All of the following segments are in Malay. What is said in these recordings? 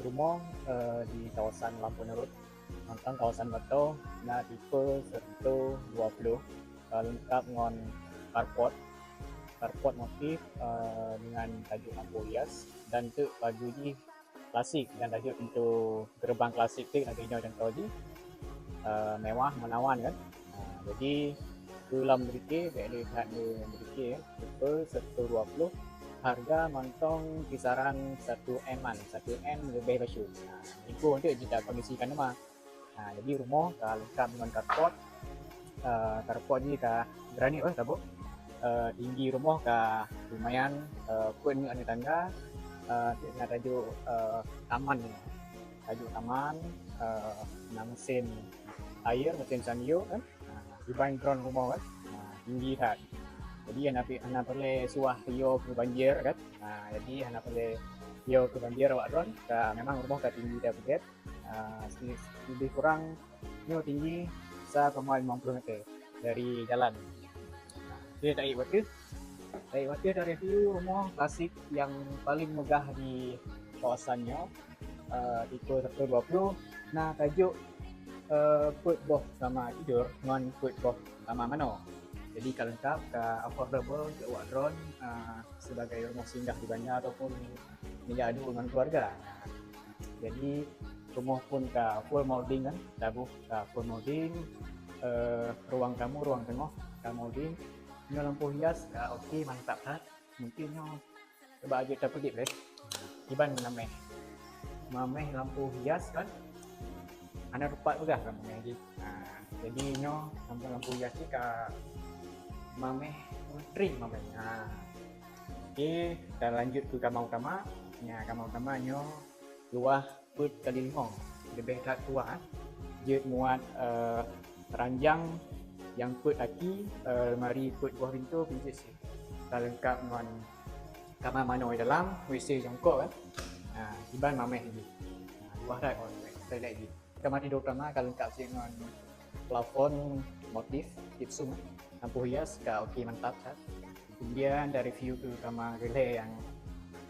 rumah di kawasan Lampu Nerut, nonton kawasan Bato, nah tipe 120 lengkap dengan carport motif dengan tajuk lampu hias dan tu baju ni klasik dan tajuk untuk gerbang klasik tu nak kena contoh di mewah menawan kan. Jadi dalam beriki boleh lihat di beriki tipe 120 harga montong kisaran 1M-an, 1M lebih basyuk. Itu untuk kita kondisikan rumah. Jadi rumah lengkap dengan carport ni granit tabuk. Tinggi rumah lumayan pun ada tangga dengan tajuk taman mesin air, mesin sanyo kan. Di background rumah kan tinggi kan. Jadi anda boleh suah rio ke banjir kan. Jadi anda boleh rio ke banjir awak drone memang rumah tinggi dah begitu. Lebih kurang tinggi 1,50 meter dari jalan. Dia tak khawatir dari view rumah klasik yang paling megah di kawasannya, tipe 120. Nah tajuk put boh sama tidur dengan put boh sama mano. Jadi kalau lengkap affordable untuk awak drone sebagai rumah singgah di bandar ataupun menyadu dengan keluarga. Jadi rumah pun full molding kan, full molding, ruang tamu, ruang tengah molding. Ini lampu hias okey, mantap kan. Mungkin coba aja tak pedip deh. Iban mameh lampu hias kan. Ana rupat juga kan mameh. Jadi lampu hias ni mameh ring mameh. Okey, kita lanjut ke kamar utama. Kamar utamanya luah put kali 5. Lebih tak tua. Dia muat ranjang yang put aki, lemari put buah pintu pintu sih. Kita lengkap dengan kamar mano di dalam, WC jongkok kan. Iban mameh lagi. Luah dah toilet lagi. Kamar tidur utama kalau lengkap sih dengan plafon motif gypsum, lampu hias okey mantap kan. Kemudian dari view ke kamar gelai yang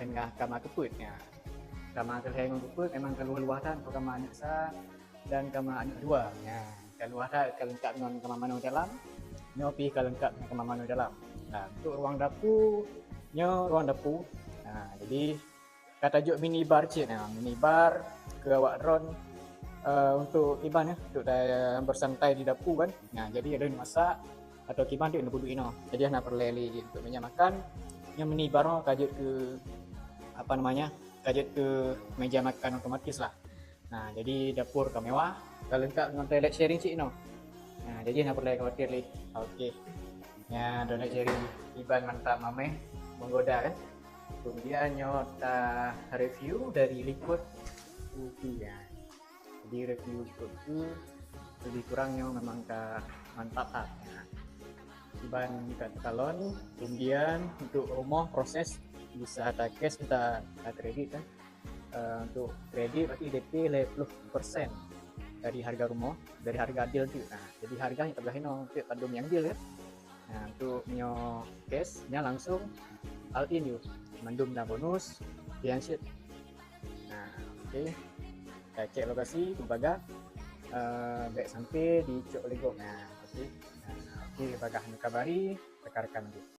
tengah kamar keput. Kamar gelai dengan keput memang keluar dah untuk kamar anak sah dan kamar anak dua. Kalau ada lengkap dengan kamar mano dalam, pergi lengkap dengan kamar mano dalam. Untuk ruang dapur, ruang dapur. Jadi kata tajuk mini bar cik, mini bar ke awak drone untuk kiban untuk bersantai di dapur kan. Jadi ada masak atau kiban dia nak duduk ini. Jadi nak perlu untuk meja makan. Yang mini bar kajut ke kajut ke meja makan otomatis lah. Jadi dapur mewah, lengkap dengan toilet sharing cik jadi nak perlu khawatir lagi. Okey. Toilet sharing iban mantap mameh menggoda kan. Kemudian kita review dari liquid UV Jadi review liquid itu lebih kurangnya memang mantap lah. Iban kita talon. Kemudian untuk rumah proses bisa ada cash, kita kredit kan. Untuk kredit berarti DP 50% dari harga rumah, dari harga deal tu. Jadi harganya tak boleh untuk tandum yang deal kan. Untuk cash langsung all in you. Mandum dan bonus yang shit. Okey. Kita cek lokasi Kumbaga. Baik sampai di Cok Legok. Okey. Okey, bagah kabari rekan-rekan.